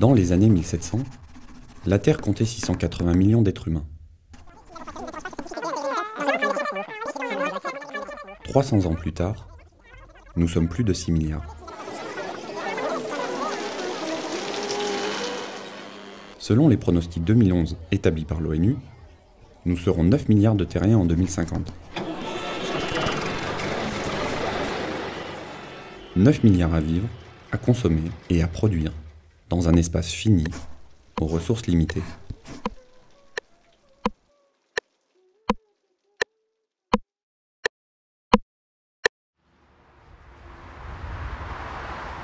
Dans les années 1700, la Terre comptait 680 millions d'êtres humains. 300 ans plus tard, nous sommes plus de 6 milliards. Selon les pronostics 2011 établis par l'ONU, nous serons 9 milliards de terriens en 2050. 9 milliards à vivre, à consommer et à produire, dans un espace fini, aux ressources limitées.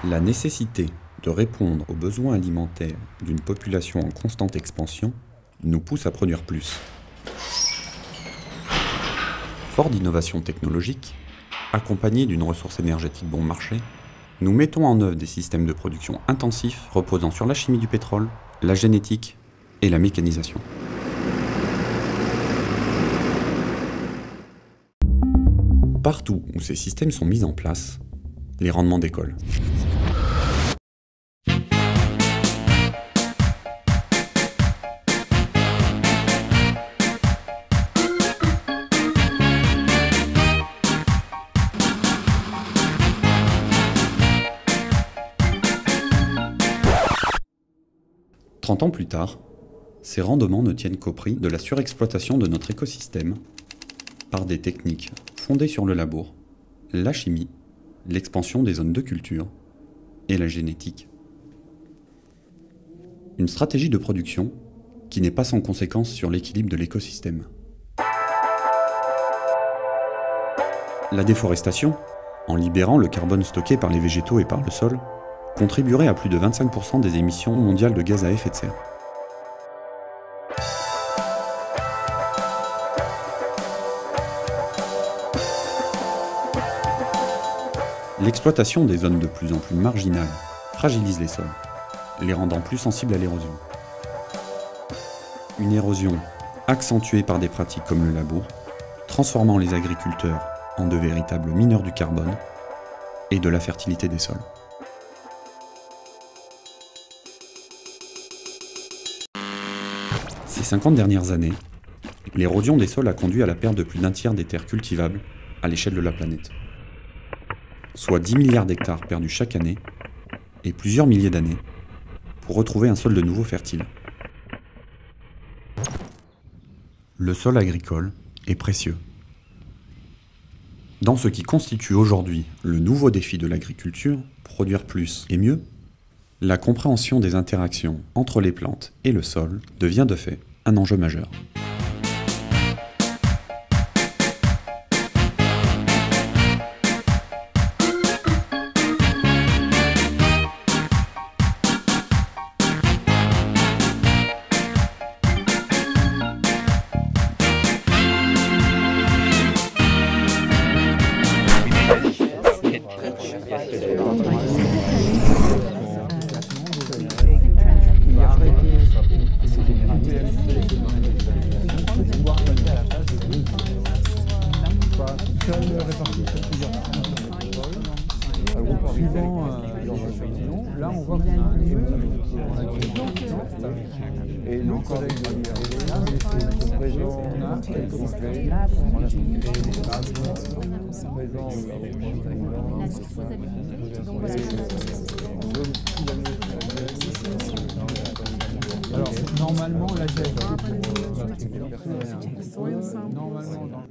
La nécessité de répondre aux besoins alimentaires d'une population en constante expansion nous pousse à produire plus. Fort d'innovations technologiques, accompagnés d'une ressource énergétique bon marché, nous mettons en œuvre des systèmes de production intensifs reposant sur la chimie du pétrole, la génétique et la mécanisation. Partout où ces systèmes sont mis en place, les rendements décollent. « 30 ans plus tard, ces rendements ne tiennent qu'au prix de la surexploitation de notre écosystème par des techniques fondées sur le labour, la chimie, l'expansion des zones de culture et la génétique. Une stratégie de production qui n'est pas sans conséquence sur l'équilibre de l'écosystème. La déforestation, en libérant le carbone stocké par les végétaux et par le sol, contribuerait à plus de 25% des émissions mondiales de gaz à effet de serre. L'exploitation des zones de plus en plus marginales fragilise les sols, les rendant plus sensibles à l'érosion. Une érosion accentuée par des pratiques comme le labour, transformant les agriculteurs en de véritables mineurs du carbone et de la fertilité des sols. Ces 50 dernières années, l'érosion des sols a conduit à la perte de plus d'un tiers des terres cultivables à l'échelle de la planète. Soit 10 milliards d'hectares perdus chaque année, et plusieurs milliers d'années, pour retrouver un sol de nouveau fertile. Le sol agricole est précieux. Dans ce qui constitue aujourd'hui le nouveau défi de l'agriculture, produire plus et mieux, la compréhension des interactions entre les plantes et le sol devient de fait un enjeu majeur. Suivant là on voit qu'on a un niveau et nos collègues sont présents alors normalement la GFA normalement